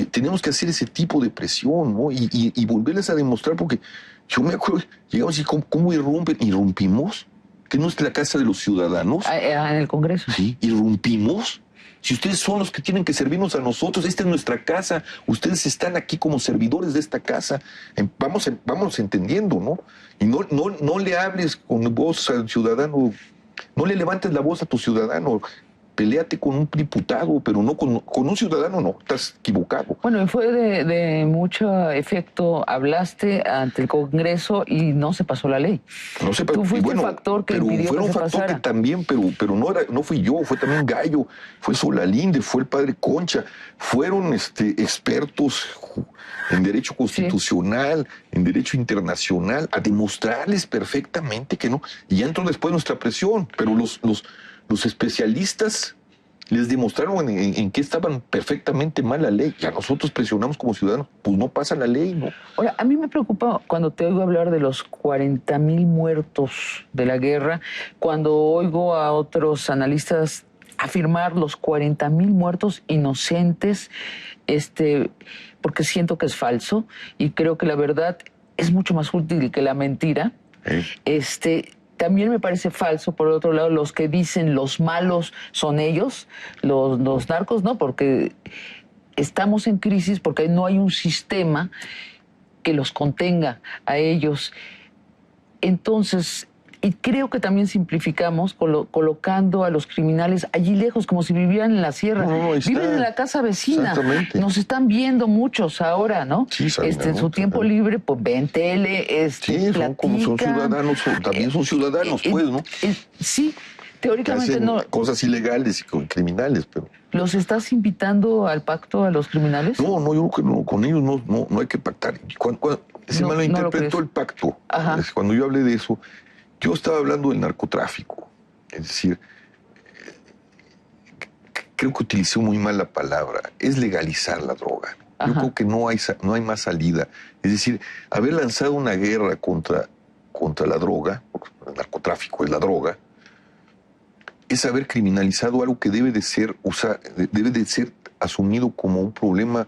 tenemos que hacer ese tipo de presión, ¿no? Y volverles a demostrar, porque yo me acuerdo, llegamos y ¿cómo irrumpen? ¿Irrumpimos? ¿Que no es la casa de los ciudadanos? En el Congreso. Sí, irrumpimos. Si ustedes son los que tienen que servirnos a nosotros, esta es nuestra casa, ustedes están aquí como servidores de esta casa, vamos entendiendo, ¿no? Y no le hables con voz al ciudadano, no le levantes la voz a tu ciudadano, peléate con un diputado, pero no con un ciudadano, no, estás equivocado. Bueno, y fue de mucho efecto, hablaste ante el Congreso y no se pasó la ley. No se pasó. Tú fuiste un factor que impidió que se pasara. Fue un factor que también, pero no fui yo, fue también Gallo, fue Solalinde, fue el padre Concha, fueron expertos en derecho constitucional, en derecho internacional, a demostrarles perfectamente que no. Y ya entró después nuestra presión, pero los especialistas les demostraron en qué estaban perfectamente mal la ley. Y a nosotros presionamos como ciudadanos, pues no pasa la ley, ¿no? Ahora, a mí me preocupa cuando te oigo hablar de los 40,000 muertos de la guerra, cuando oigo a otros analistas afirmar los 40,000 muertos inocentes, porque siento que es falso y creo que la verdad es mucho más útil que la mentira. También me parece falso, por otro lado, los que dicen los malos son ellos, los narcos, ¿no? Porque estamos en crisis, porque no hay un sistema que los contenga a ellos. Entonces, y creo que también simplificamos colocando a los criminales allí lejos, como si vivieran en la sierra. Viven en la casa vecina. Nos están viendo muchos ahora, ¿no? Sí, en su tiempo libre, pues ven tele, sí, son ciudadanos, también son ciudadanos, pues, ¿no? Sí, teóricamente no. Cosas ilegales y criminales, pero. ¿Los estás invitando al pacto a los criminales? No, yo creo que no, con ellos no hay que pactar. Se malinterpretó el pacto. Cuando yo hablé de eso, yo estaba hablando del narcotráfico. Es decir, creo que utilicé muy mal la palabra. Es legalizar la droga. Yo creo que no hay más salida. Es decir, haber lanzado una guerra contra la droga, porque el narcotráfico es la droga, es haber criminalizado algo que debe de ser asumido como un problema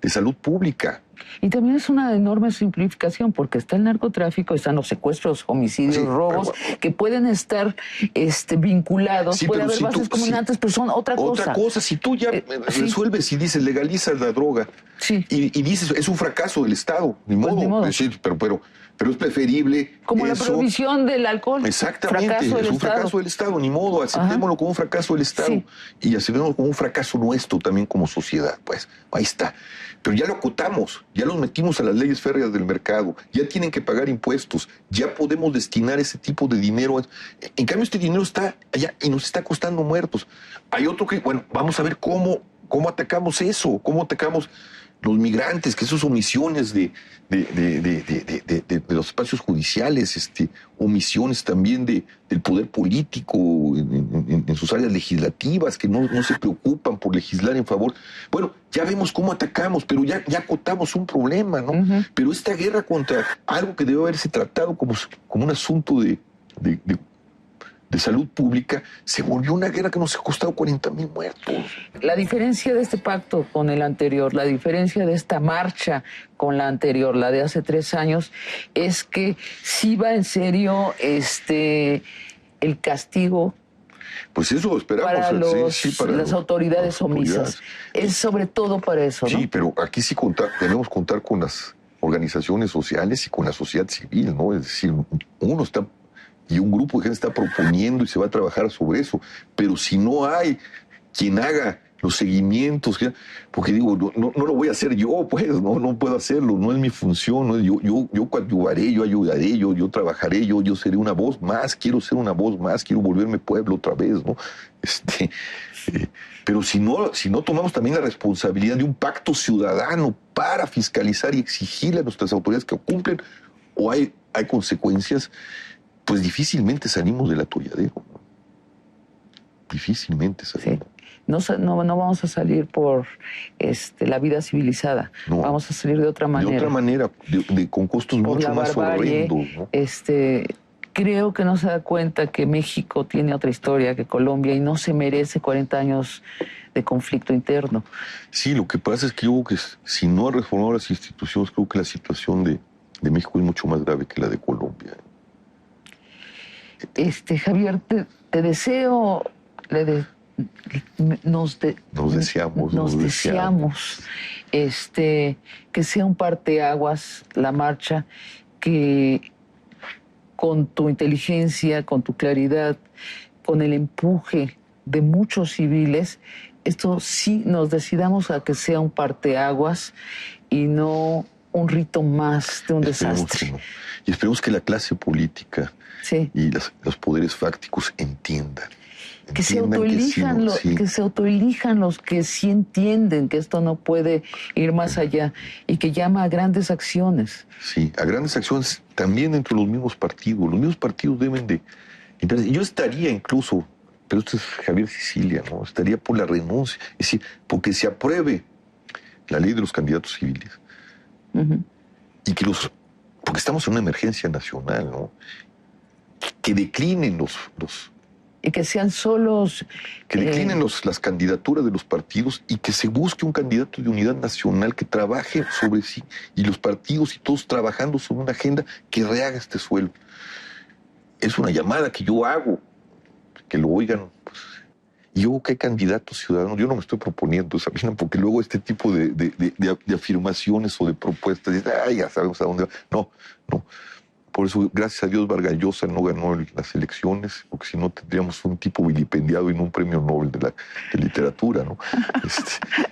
de salud pública. Y también es una enorme simplificación, porque está el narcotráfico, están los secuestros, homicidios, robos, que pueden estar vinculados. Puede haber bases comunantes, pero son otra cosa. Otra cosa, si tú ya resuelves y dices, legalizas la droga, y dices, es un fracaso del Estado, ni modo. Ni modo. Pero es preferible. Como la prohibición del alcohol. Exactamente, es un fracaso del Estado, ni modo, aceptémoslo como un fracaso del Estado. Y aceptémoslo como un fracaso nuestro también como sociedad, pues, ahí está. Pero ya lo acotamos, ya los metimos a las leyes férreas del mercado, ya tienen que pagar impuestos, ya podemos destinar ese tipo de dinero. En cambio, este dinero está allá y nos está costando muertos. Hay otro que, bueno, vamos a ver cómo atacamos eso, cómo atacamos los migrantes, que esas omisiones de los espacios judiciales, omisiones también del poder político en sus áreas legislativas, que no se preocupan por legislar en favor. Bueno, ya vemos cómo atacamos, pero ya acotamos un problema, ¿no? Pero esta guerra contra algo que debe haberse tratado como un asunto de salud pública, se volvió una guerra que nos ha costado 40,000 muertos. La diferencia de este pacto con el anterior, la diferencia de esta marcha con la anterior, la de hace 3 años, es que sí va en serio el castigo. Pues eso esperamos. Para las autoridades omisas. Es sobre todo para eso, ¿no? Sí, pero aquí sí debemos contar con las organizaciones sociales y con la sociedad civil, ¿no? Es decir, y un grupo de gente está proponiendo y se va a trabajar sobre eso. Pero si no hay quien haga los seguimientos, porque digo, no lo voy a hacer yo, pues, no puedo hacerlo, no es mi función, ¿no? Yo coadyuvaré, yo ayudaré, yo trabajaré, yo seré una voz más, quiero ser una voz más, quiero volverme pueblo otra vez, ¿no? Pero si no tomamos también la responsabilidad de un pacto ciudadano para fiscalizar y exigirle a nuestras autoridades que cumplen, o hay consecuencias, pues difícilmente salimos del atolladero, ¿no? Difícilmente salimos. Sí. No vamos a salir por la vida civilizada. No. Vamos a salir de otra manera. De otra manera, con costos por mucho la más barbarie, horrendos, ¿no? Creo que no se da cuenta que México tiene otra historia que Colombia y no se merece 40 años de conflicto interno. Sí, lo que pasa es que yo creo que si no ha reformado las instituciones, creo que la situación de México es mucho más grave que la de Colombia. Javier, te deseo... Nos deseamos que sea un parteaguas la marcha, que con tu inteligencia, con tu claridad, con el empuje de muchos civiles, esto sí nos decidamos a que sea un parteaguas y no un rito más de un desastre. No. Y esperemos que la clase política y los poderes fácticos entiendan. Que se autoelijan los que sí entienden que esto no puede ir más allá y que llama a grandes acciones. Sí, a grandes acciones también entre los mismos partidos. Los mismos partidos deben de... Yo estaría incluso, pero esto es Javier Sicilia, ¿no? Estaría por la renuncia. Es decir, porque se apruebe la ley de los candidatos civiles. Y que porque estamos en una emergencia nacional, ¿no? Que declinen los y que sean solos... Que declinen las candidaturas de los partidos y que se busque un candidato de unidad nacional que trabaje sobre sí, y los partidos y todos trabajando sobre una agenda que rehaga este suelo. Es una llamada que yo hago, que lo oigan. Pues, y yo creo que hay candidatos ciudadanos, yo no me estoy proponiendo, ¿saben? Porque luego este tipo de afirmaciones o de propuestas, ya sabemos a dónde va. No. Por eso, gracias a Dios, Vargas Llosa no ganó las elecciones, porque si no tendríamos un tipo vilipendiado y no un premio Nobel de literatura, ¿no?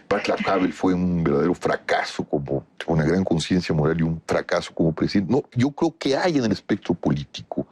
Václav Havel fue un verdadero fracaso, con una gran conciencia moral y un fracaso como presidente. No, yo creo que hay en el espectro político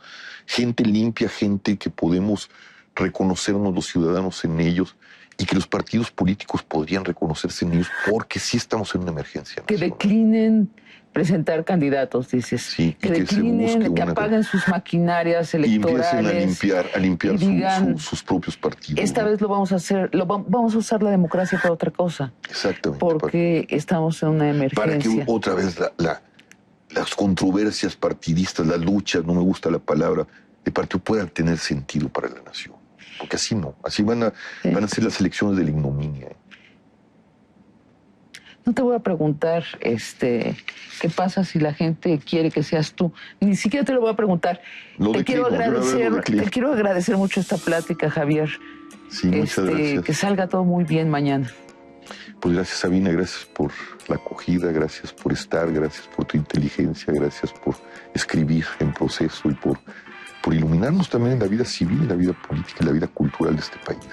gente limpia, gente que podemos reconocernos los ciudadanos en ellos y que los partidos políticos podrían reconocerse en ellos porque sí estamos en una emergencia nacional. Que declinen presentar candidatos, dices. Sí, que declinen, que apaguen sus maquinarias electorales. Y empiecen a limpiar digan, sus propios partidos. Esta vez lo vamos a hacer, vamos a usar la democracia para otra cosa. Exactamente. Porque estamos en una emergencia. Para que otra vez las controversias partidistas, las luchas, no me gusta la palabra, de partido puedan tener sentido para la nación. Porque así no, así van a ser las elecciones de la ignominia. No te voy a preguntar qué pasa si la gente quiere que seas tú. Ni siquiera te lo voy a preguntar. Te quiero agradecer mucho esta plática, Javier. Sí, muchas gracias. Que salga todo muy bien mañana. Pues gracias, Sabina, gracias por la acogida, gracias por estar, gracias por tu inteligencia, gracias por escribir en proceso y por iluminarnos también en la vida civil, en la vida política, en la vida cultural de este país.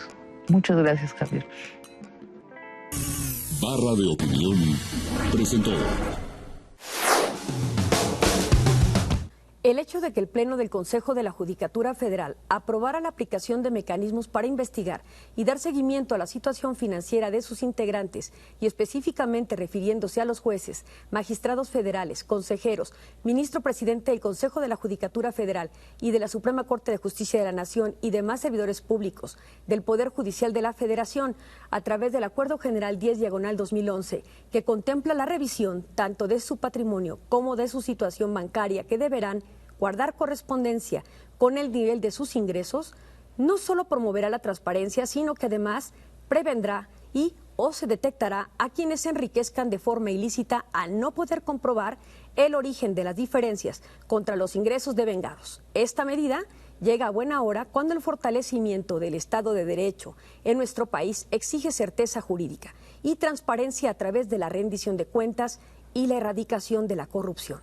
Muchas gracias, Javier. Barra de Opinión presentó. El hecho de que el Pleno del Consejo de la Judicatura Federal aprobara la aplicación de mecanismos para investigar y dar seguimiento a la situación financiera de sus integrantes y específicamente refiriéndose a los jueces, magistrados federales, consejeros, ministro presidente del Consejo de la Judicatura Federal y de la Suprema Corte de Justicia de la Nación y demás servidores públicos del Poder Judicial de la Federación a través del Acuerdo General 10/2011, que contempla la revisión tanto de su patrimonio como de su situación bancaria que deberán guardar correspondencia con el nivel de sus ingresos, no solo promoverá la transparencia, sino que además prevendrá o se detectará a quienes se enriquezcan de forma ilícita al no poder comprobar el origen de las diferencias contra los ingresos devengados. Esta medida llega a buena hora cuando el fortalecimiento del Estado de Derecho en nuestro país exige certeza jurídica y transparencia a través de la rendición de cuentas y la erradicación de la corrupción.